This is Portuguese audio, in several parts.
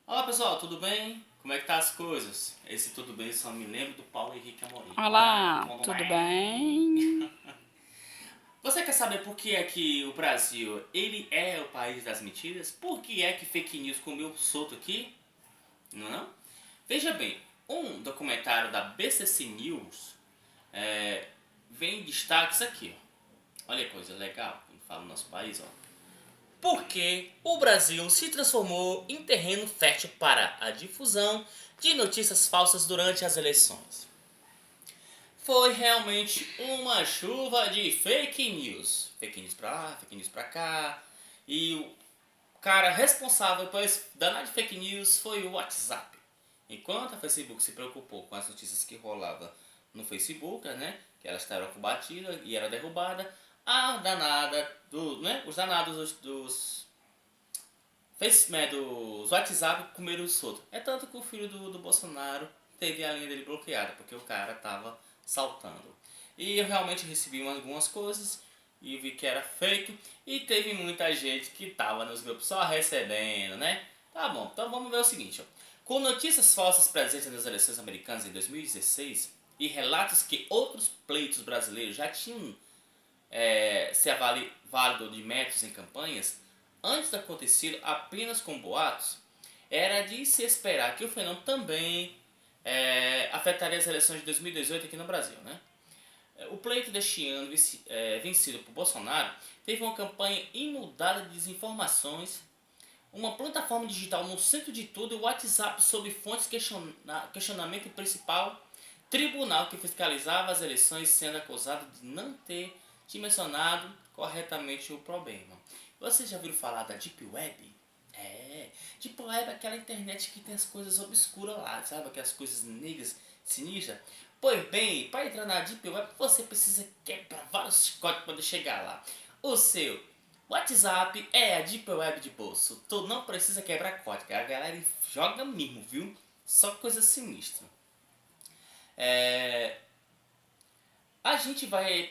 Olá pessoal, tudo bem? Como é que tá as coisas? Esse tudo bem só me lembro do Paulo Henrique Amorim. Olá, Olá, tudo tudo bem? bem? Você quer saber por que é que o Brasil ele é o país das mentiras? Por que é que fake news comeu solto aqui? Não, é não? Veja bem, um documentário da BCC News vem em destaque isso aqui. Ó. Olha que coisa legal quando fala no nosso país. Ó. Porque o Brasil se transformou em terreno fértil para a difusão de notícias falsas durante as eleições. Foi realmente uma chuva de fake news. Fake news pra lá, fake news pra cá. E o cara responsável por esse danado de fake news foi o WhatsApp. Enquanto a Facebook se preocupou com as notícias que rolavam no Facebook, né, que elas estavam combatidas e era derrubada, a danada os danados dos WhatsApp comeram o solto. É tanto que o filho do Bolsonaro teve a linha dele bloqueada, porque o cara tava saltando. E eu realmente recebi algumas coisas e vi que era fake. E teve muita gente que tava nos grupos só recebendo, né? Tá bom, então vamos ver o seguinte. Ó. Com notícias falsas presentes nas eleições americanas em 2016 e relatos que outros pleitos brasileiros já tinham se válido de métodos em campanhas, antes de acontecer apenas com boatos, era de se esperar que o fenômeno também afetaria as eleições de 2018 aqui no Brasil. Né? O pleito deste ano, vencido por Bolsonaro, teve uma campanha imudada de desinformações, uma plataforma digital no centro de tudo e o WhatsApp sob fontes questionamento principal, tribunal que fiscalizava as eleições sendo acusado de não ter dimensionado corretamente o problema. Vocês já viram falar da Deep Web? Deep Web é aquela internet que tem as coisas obscuras lá, sabe? Aquelas coisas negras, sinistras. Pois bem, para entrar na Deep Web você precisa quebrar vários códigos para chegar lá. O seu WhatsApp é a Deep Web de bolso. Tu não precisa quebrar código. A galera joga mesmo, viu? Só coisa sinistra. É, a gente vai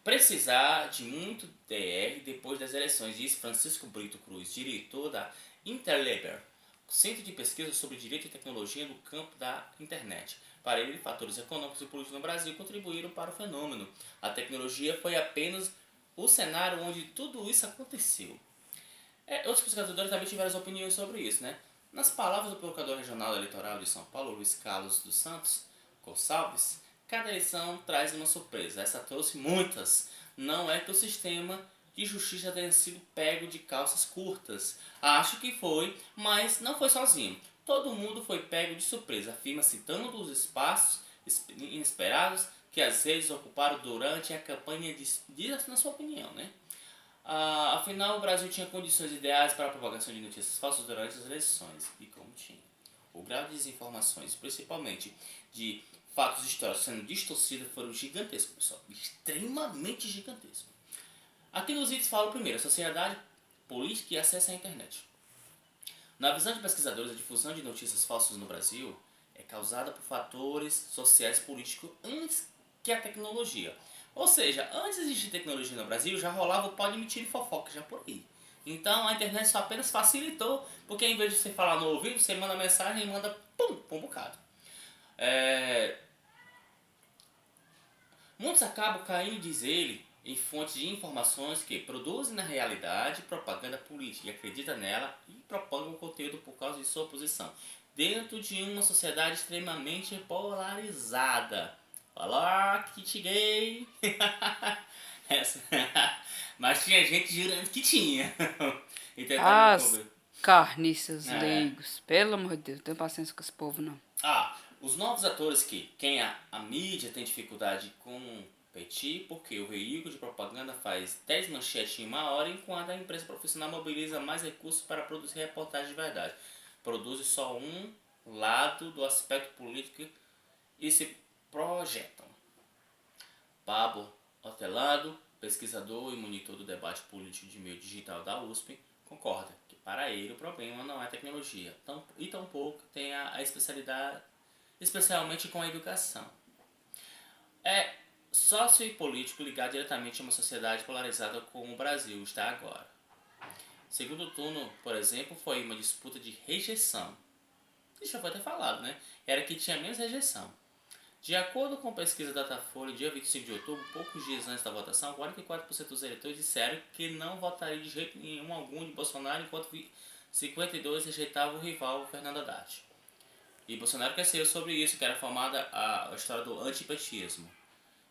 precisar de muito DR depois das eleições, diz Francisco Brito Cruz, diretor da Interleber, Centro de Pesquisa sobre Direito e Tecnologia no campo da internet. Para ele, fatores econômicos e políticos no Brasil contribuíram para o fenômeno. A tecnologia foi apenas o cenário onde tudo isso aconteceu. Outros pesquisadores também tiveram as opiniões sobre isso, né? Nas palavras do procurador regional eleitoral de São Paulo, Luiz Carlos dos Santos Gonçalves, cada eleição traz uma surpresa. Essa trouxe muitas. Não é que o sistema de justiça tenha sido pego de calças curtas. Acho que foi, mas não foi sozinho. Todo mundo foi pego de surpresa, afirma citando os espaços inesperados que as redes ocuparam durante a campanha, diz na sua opinião, né? Afinal, o Brasil tinha condições ideais para a propagação de notícias falsas durante as eleições. E como tinha? O grau de desinformações, principalmente de fatos históricos sendo distorcidos, foram gigantescos, pessoal. Extremamente gigantescos. Aqui nos itens fala primeiro, a sociedade, política e acesso à internet. Na visão de pesquisadores, a difusão de notícias falsas no Brasil é causada por fatores sociais e políticos antes que a tecnologia. Ou seja, antes de existir tecnologia no Brasil, já rolava o pode mentir e fofoca já por aí. Então a internet só apenas facilitou, porque em vez de você falar no ouvido, você manda mensagem e manda pum, um bocado. É, Muitos acabam caindo, diz ele, em fontes de informações que produzem na realidade propaganda política e acreditam nela e propagam o conteúdo por causa de sua posição. Dentro de uma sociedade extremamente polarizada. Olá, kit gay! Essa. Mas tinha gente jurando que tinha. E tentando As cobrir. carniças É. leigos. Pelo amor de Deus, não tenho paciência com esse povo, não. Os novos atores que quem a mídia tem dificuldade com competir porque o veículo de propaganda faz 10 manchetes em uma hora enquanto a empresa profissional mobiliza mais recursos para produzir reportagens de verdade. Produz só um lado do aspecto político e se projetam. Pablo Hortelado, pesquisador e monitor do debate político de meio digital da USP, concorda que para ele o problema não é a tecnologia e tampouco tem a especialidade, especialmente com a educação. É sócio e político ligado diretamente a uma sociedade polarizada como o Brasil está agora. Segundo turno, por exemplo, foi uma disputa de rejeição. isso já foi até falado, né? Era que tinha menos rejeição. De acordo com a pesquisa Datafolha, dia 25 de outubro, poucos dias antes da votação, 44% dos eleitores disseram que não votariam de jeito nenhum algum de Bolsonaro, enquanto 52% rejeitavam o rival Fernando Haddad. E Bolsonaro cresceu sobre isso, que era formada a história do antipetismo.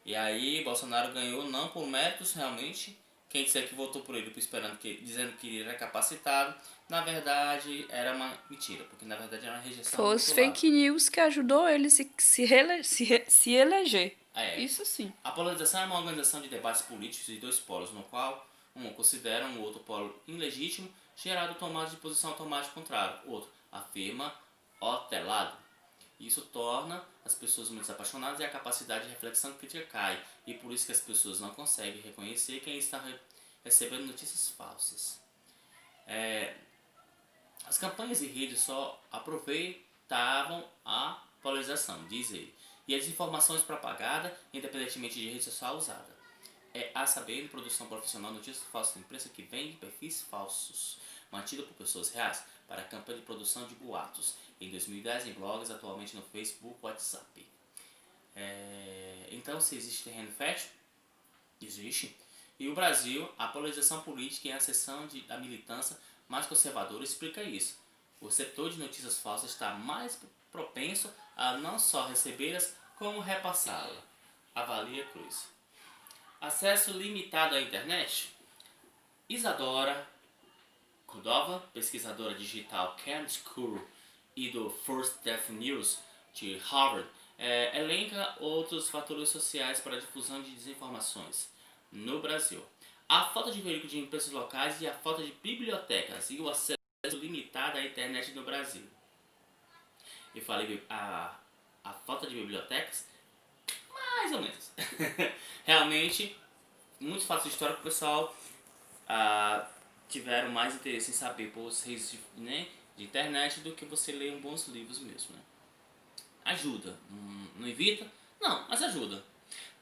E aí Bolsonaro ganhou não por méritos realmente. Quem disser que votou por ele esperando dizendo que ele era capacitado, na verdade era uma mentira, porque na verdade era uma rejeição Foi do os outro lado. fake news que ajudou ele se eleger. É. Isso sim. A polarização é uma organização de debates políticos de dois polos, no qual um considera o outro polo ilegítimo, gerado tomada de posição automática contrária. O outro afirma otelado. Isso torna as pessoas muito apaixonadas e a capacidade de reflexão crítica cai. E por isso que as pessoas não conseguem reconhecer quem está recebendo notícias falsas. As campanhas e redes só aproveitavam a polarização, diz ele, e a desinformação propagada, independentemente de rede social usada. É a saber de produção profissional notícias falsas da imprensa que vende perfis falsos, mantido por pessoas reais, para a campanha de produção de boatos. Em 2010 em blogs, atualmente no Facebook, WhatsApp. Então, se existe terreno fértil, existe. E o Brasil, a polarização política e a ascensão da militância mais conservadora explica isso. O setor de notícias falsas está mais propenso a não só recebê-las, como repassá-las. Avalia Cruz. Acesso limitado à internet? Isadora Cordova, pesquisadora digital Kern School e do First Death News de Harvard, elenca outros fatores sociais para a difusão de desinformações no Brasil. A falta de veículo de empresas locais e a falta de bibliotecas e o acesso limitado à internet no Brasil. Eu falei a falta de bibliotecas? Mais ou menos. Realmente, muitos fatos históricos, o pessoal tiveram mais interesse em saber por redes de internet do que você ler bons livros mesmo. Né? Ajuda. Não evita? Não, mas ajuda.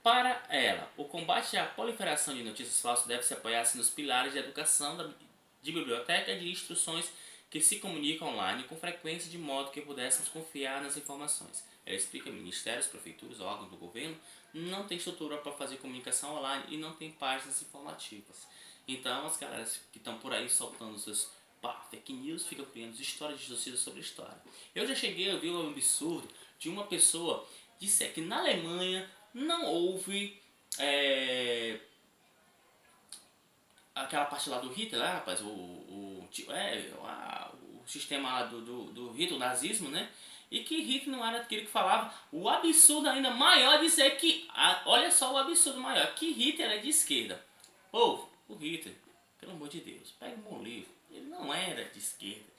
Para ela, o combate à proliferação de notícias falsas deve se apoiar-se nos pilares de educação, de biblioteca e de instruções que se comunicam online com frequência de modo que pudéssemos confiar nas informações. Ela explica que ministérios, prefeituras, órgãos do governo não têm estrutura para fazer comunicação online e não têm páginas informativas. Então as galera que estão por aí soltando seus fake news ficam criando histórias distorcidas sobre a história. Eu já cheguei a ver um absurdo de uma pessoa dizer que na Alemanha não houve aquela parte lá do Hitler, rapaz, o sistema lá do Hitler, o nazismo, né? E que Hitler não era aquele que falava. O absurdo ainda maior de dizer que, olha só o absurdo maior, que Hitler é de esquerda. Ou, o Hitler, pelo amor de Deus, pega um bom livro, ele não era de esquerda.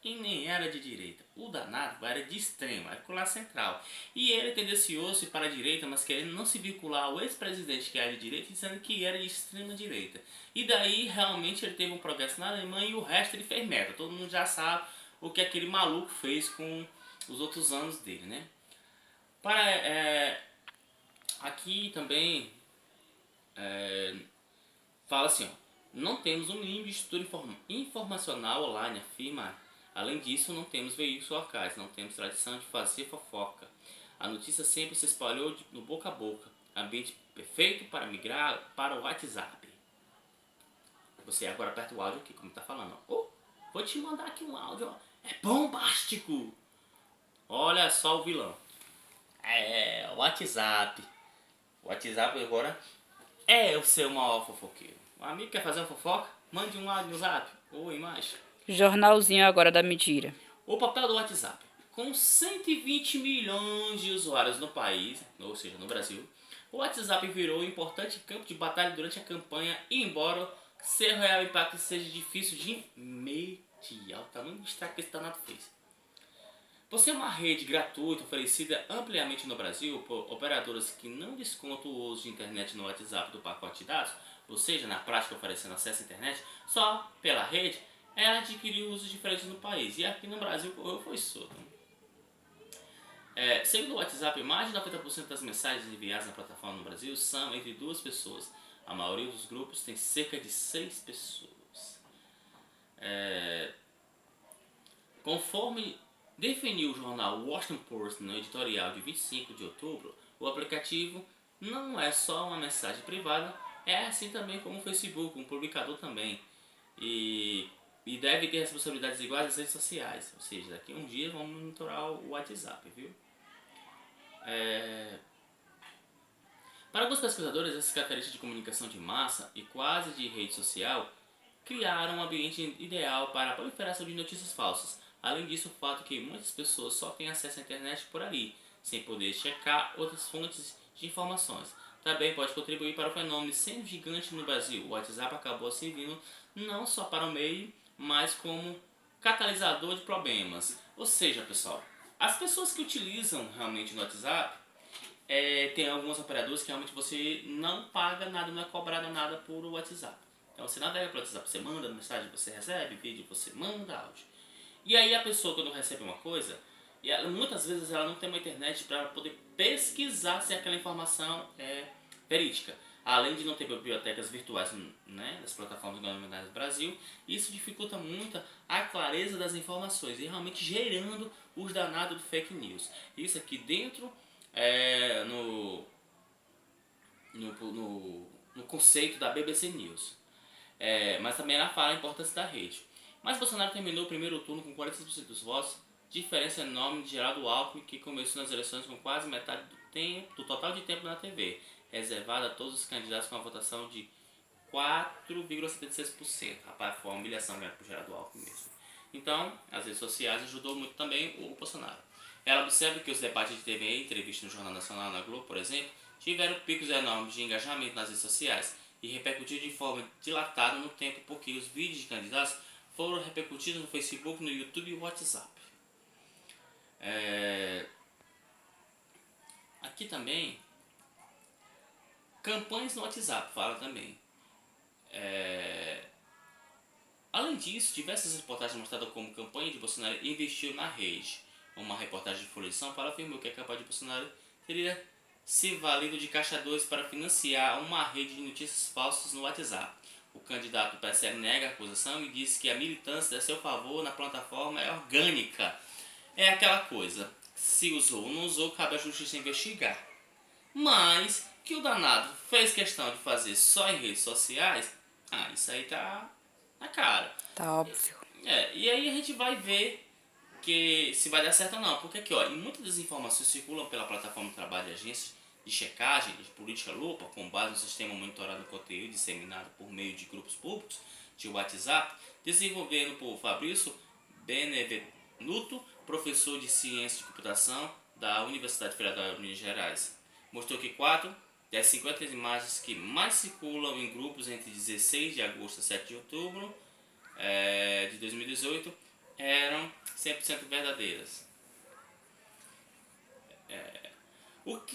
E nem era de direita. O danado era de extrema, era colar central. E ele tendencioso para a direita, mas querendo não se vincular ao ex-presidente que era de direita, dizendo que era de extrema direita. E daí realmente ele teve um progresso na Alemanha e o resto ele fez merda. Todo mundo já sabe o que aquele maluco fez com os outros anos dele, né? Aqui também fala assim, ó, não temos um mínimo de estrutura informacional online, afirma. Além disso, não temos veículos locais, não temos tradição de fazer fofoca. A notícia sempre se espalhou no boca a boca. Ambiente perfeito para migrar para o WhatsApp. Você agora aperta o áudio aqui, como está falando. Vou te mandar aqui um áudio. É bombástico. Olha só o vilão. O WhatsApp. O WhatsApp agora é o seu maior fofoqueiro. Um amigo quer fazer uma fofoca? Mande um áudio no zap ou imagem. Jornalzinho agora da mentira. O papel do WhatsApp. Com 120 milhões de usuários no país, ou seja, no Brasil, o WhatsApp virou um importante campo de batalha durante a campanha, e embora seu real impacto seja difícil de mediar, o tamanho do estrago que esse danado fez. Por ser uma rede gratuita oferecida ampliamente no Brasil por operadoras que não descontam o uso de internet no WhatsApp do pacote de dados, ou seja, na prática oferecendo acesso à internet só pela rede, ela adquiriu usos diferentes no país, e aqui no Brasil foi solto. Segundo o WhatsApp, mais de 90% das mensagens enviadas na plataforma no Brasil são entre duas pessoas. A maioria dos grupos tem cerca de 6 pessoas. Conforme Definiu o jornal Washington Post no editorial de 25 de outubro, o aplicativo não é só uma mensagem privada, é assim também como o Facebook, um publicador também. E, e deve ter responsabilidades iguais às redes sociais, ou seja, daqui a um dia vamos monitorar o WhatsApp, viu? Para alguns pesquisadores, essas características de comunicação de massa e quase de rede social criaram um ambiente ideal para a proliferação de notícias falsas. Além disso, o fato que muitas pessoas só têm acesso à internet por ali, sem poder checar outras fontes de informações. Também pode contribuir para o fenômeno sendo gigante no Brasil. O WhatsApp acabou servindo não só para o meio, mas como catalisador de problemas. Ou seja, pessoal, as pessoas que utilizam realmente o WhatsApp, tem alguns operadores que realmente você não paga nada, não é cobrado nada por WhatsApp. Então você navega pelo WhatsApp, você manda mensagem, você recebe vídeo, você manda áudio. E aí a pessoa quando recebe uma coisa, e ela, muitas vezes ela não tem uma internet para poder pesquisar se aquela informação é verídica. Além de não ter bibliotecas virtuais, né, das plataformas governamentais do Brasil, isso dificulta muito a clareza das informações e realmente gerando os danados do fake news. Isso aqui dentro no conceito da BBC News. Mas também ela fala a importância da rede. Mas Bolsonaro terminou o primeiro turno com 46% dos votos, diferença enorme de Geraldo Alckmin, que começou nas eleições com quase metade do total de tempo na TV, reservado a todos os candidatos com a votação de 4,76%. Rapaz, foi uma humilhação ganhar por Geraldo Alckmin mesmo. Então, as redes sociais ajudou muito também o Bolsonaro. Ela observa que os debates de TV e entrevistas no Jornal Nacional na Globo, por exemplo, tiveram picos enormes de engajamento nas redes sociais e repercutiram de forma dilatada no tempo porque os vídeos de candidatos foram repercutidos no Facebook, no YouTube e no WhatsApp. Aqui também, campanhas no WhatsApp, fala também. Além disso, diversas reportagens mostraram como a campanha de Bolsonaro investiu na rede. Uma reportagem de Folha de São Paulo afirmou que a campanha de Bolsonaro teria se valido de Caixa 2 para financiar uma rede de notícias falsas no WhatsApp. O candidato do PSL nega a acusação e disse que a militância a seu favor na plataforma é orgânica. É aquela coisa, se usou ou não usou, cabe à justiça investigar. Mas que o danado fez questão de fazer só em redes sociais, isso aí tá na cara. Tá óbvio. E aí a gente vai ver que se vai dar certo ou não. Porque aqui, ó, em muitas das informações circulam pela plataforma de trabalho de agências de checagem de política lupa, com base no sistema monitorado do conteúdo disseminado por meio de grupos públicos de WhatsApp, desenvolvido por Fabrício Benevenuto, professor de ciência de computação da Universidade Federal de Minas Gerais. Mostrou que 4 das 50 imagens que mais circulam em grupos entre 16 de agosto e 7 de outubro de 2018 eram 100% verdadeiras. Por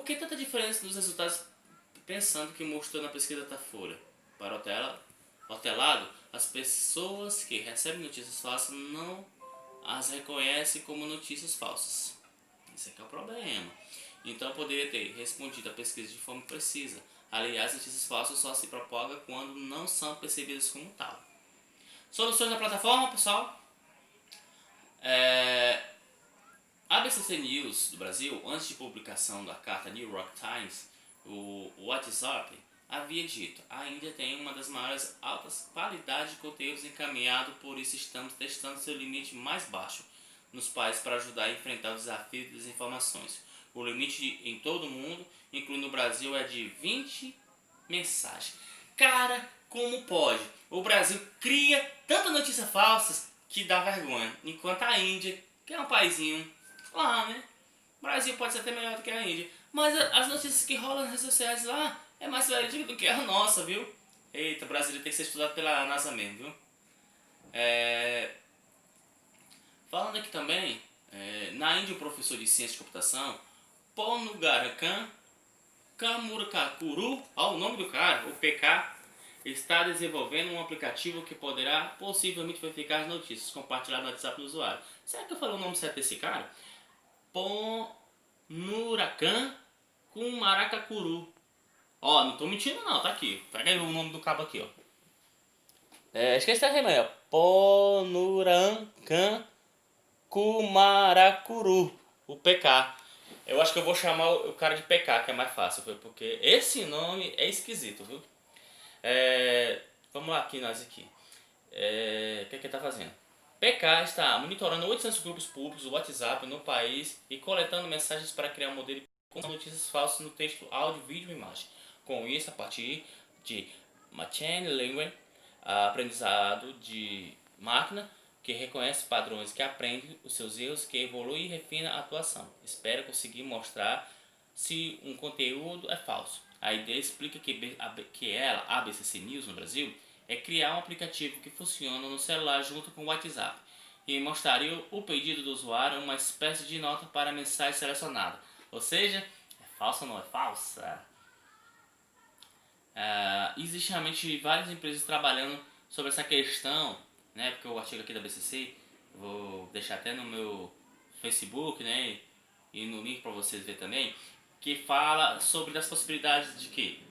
que tanta diferença nos resultados pensando que mostrou na pesquisa da Folha? Para o telado, as pessoas que recebem notícias falsas não as reconhecem como notícias falsas. Esse aqui é o problema. Então poderia ter respondido a pesquisa de forma precisa. Aliás, notícias falsas só se propagam quando não são percebidas como tal. Soluções na plataforma, pessoal. A BCC News do Brasil, antes de publicação da carta New York Times, o WhatsApp havia dito: a Índia tem uma das maiores altas qualidades de conteúdos encaminhado, por isso estamos testando seu limite mais baixo nos países para ajudar a enfrentar o desafio de desinformações. O limite em todo o mundo, incluindo o Brasil, é de 20 mensagens. Cara, como pode? O Brasil cria tantas notícias falsas que dá vergonha. Enquanto a Índia, que é um paizinho lá, né? O Brasil pode ser até melhor do que a Índia. Mas as notícias que rolam nas redes sociais lá é mais verídica do que a nossa, viu? Eita, o Brasil tem que ser estudado pela NASA mesmo, viu? Falando aqui também, na Índia o professor de ciência de computação, Ponugarakan Kamurakakuru, o nome do cara, o PK, está desenvolvendo um aplicativo que poderá possivelmente verificar as notícias compartilhadas no WhatsApp do usuário. Será que eu falei o nome certo desse cara? Ponurakan Kumarakakuru. Não tô mentindo não, tá aqui. Pega aí o nome do cabo aqui, ó. Esqueci a rima aí, ó. Ponurakan Kumaracuru, o PK. Eu acho que eu vou chamar o cara de PK, que é mais fácil, viu? Porque esse nome é esquisito, viu? Vamos lá aqui, nós aqui. O que é que ele está fazendo? PK está monitorando 800 grupos públicos do WhatsApp no país e coletando mensagens para criar um modelo com notícias falsas no texto, áudio, vídeo e imagem. Com isso, a partir de Machine Learning, aprendizado de máquina, que reconhece padrões, que aprende os seus erros, que evolui e refina a atuação. Espera conseguir mostrar se um conteúdo é falso. A ideia explica que ela, a BCC News no Brasil, é criar um aplicativo que funciona no celular junto com o WhatsApp e mostraria o pedido do usuário uma espécie de nota para a mensagem selecionada. Ou seja, é falsa ou não é falsa? Existem realmente várias empresas trabalhando sobre essa questão, né? Porque o artigo aqui da BCC, vou deixar até no meu Facebook, né? E no link para vocês verem também, que fala sobre as possibilidades de que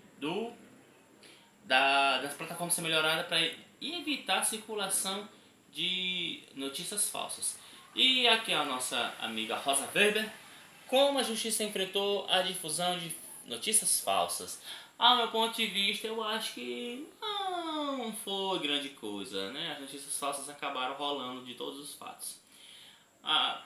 das plataformas ser melhoradas para evitar a circulação de notícias falsas. E aqui a nossa amiga Rosa Weber, como a justiça enfrentou a difusão de notícias falsas. Ao meu ponto de vista, eu acho que não foi grande coisa, né? As notícias falsas acabaram rolando de todos os fatos. A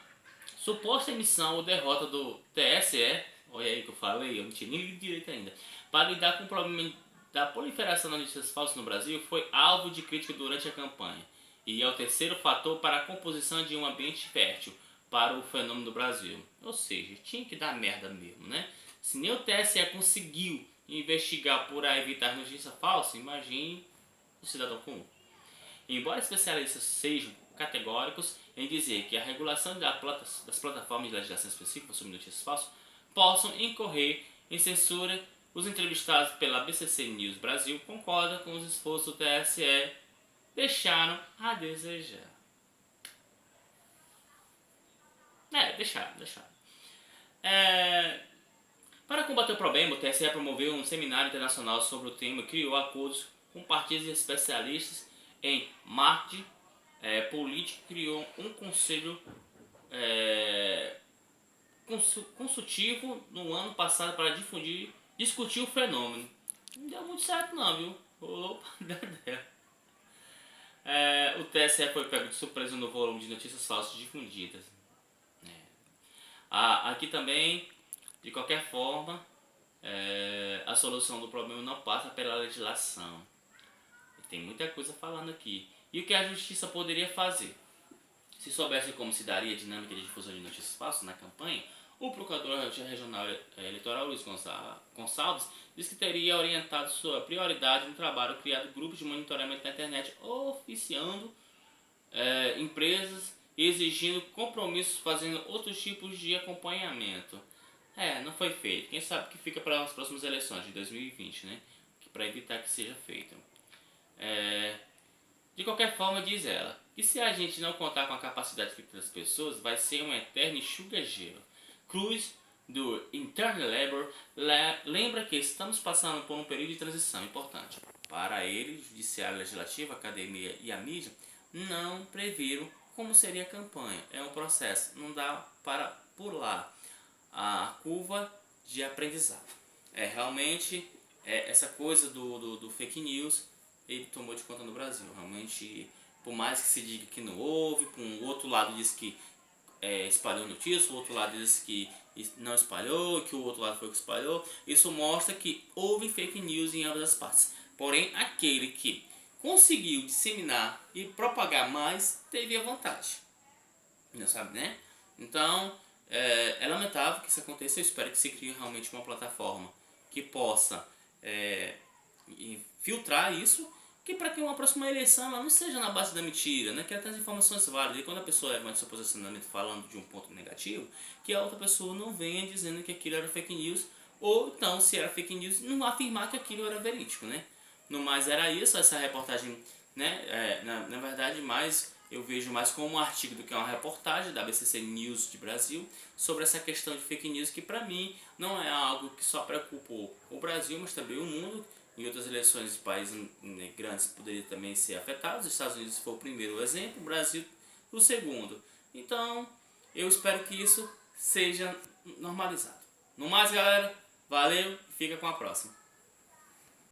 suposta emissão ou derrota do TSE, olha aí que eu falei, eu não tinha nem lido direito ainda, para lidar com o problema da proliferação das notícias falsas no Brasil, foi alvo de crítica durante a campanha. E é o terceiro fator para a composição de um ambiente fértil para o fenômeno do Brasil. Ou seja, tinha que dar merda mesmo, né? Se nem o TSE conseguiu investigar por evitar notícia falsa, imagine o cidadão comum. Embora especialistas sejam categóricos em dizer que a regulação das plataformas de legislação específica sobre notícias falsas possam incorrer em censura, os entrevistados pela BCC News Brasil concordam com os esforços do TSE, deixaram a desejar. Deixaram. Para combater o problema, o TSE promoveu um seminário internacional sobre o tema e criou acordos com partidos especialistas em marketing político, criou um conselho consultivo no ano passado para discutir o fenômeno. Não deu muito certo não, viu? Opa, o TSE foi pego de surpresa no volume de notícias falsas difundidas. Aqui também, de qualquer forma, a solução do problema não passa pela legislação. Tem muita coisa falando aqui. E o que a justiça poderia fazer? Se soubesse como se daria a dinâmica de difusão de notícias falsas na campanha, o procurador regional eleitoral Luiz Gonçalves disse que teria orientado sua prioridade no trabalho criado grupos de monitoramento da internet, oficiando empresas e exigindo compromissos, fazendo outros tipos de acompanhamento. Não foi feito. Quem sabe que fica para as próximas eleições de 2020, né? Para evitar que seja feito. De qualquer forma, diz ela, que se a gente não contar com a capacidade das pessoas, vai ser um eterno enxuga-gelo. Cruz, do Internal Labor, lembra que estamos passando por um período de transição importante. Para ele, o Judiciário Legislativo, a Academia e a mídia não previram como seria a campanha. É um processo, não dá para pular a curva de aprendizado. Realmente, essa coisa do fake news, ele tomou de conta no Brasil. Realmente, por mais que se diga que não houve, por um outro lado diz que espalhou notícia, o outro lado diz que não espalhou, que o outro lado foi que espalhou. Isso mostra que houve fake news em ambas as partes. Porém, aquele que conseguiu disseminar e propagar mais, teve a vantagem. Não sabe, né? Então, é lamentável que isso aconteça. Eu espero que se crie realmente uma plataforma que possa filtrar isso, que para que uma próxima eleição ela não seja na base da mentira, né? Que ela tenha as informações válidas. E quando a pessoa manda seu posicionamento falando de um ponto negativo, que a outra pessoa não venha dizendo que aquilo era fake news, ou então, se era fake news, não afirmar que aquilo era verídico, né? No mais era isso, essa reportagem, né? Na verdade, eu vejo mais como um artigo do que uma reportagem da BCC News de Brasil sobre essa questão de fake news, que para mim não é algo que só preocupou o Brasil, mas também o mundo. Em outras eleições de países grandes poderia também ser afetado. Os Estados Unidos foi o primeiro exemplo, o Brasil o segundo. Então, eu espero que isso seja normalizado. No mais, galera, valeu e fica com a próxima.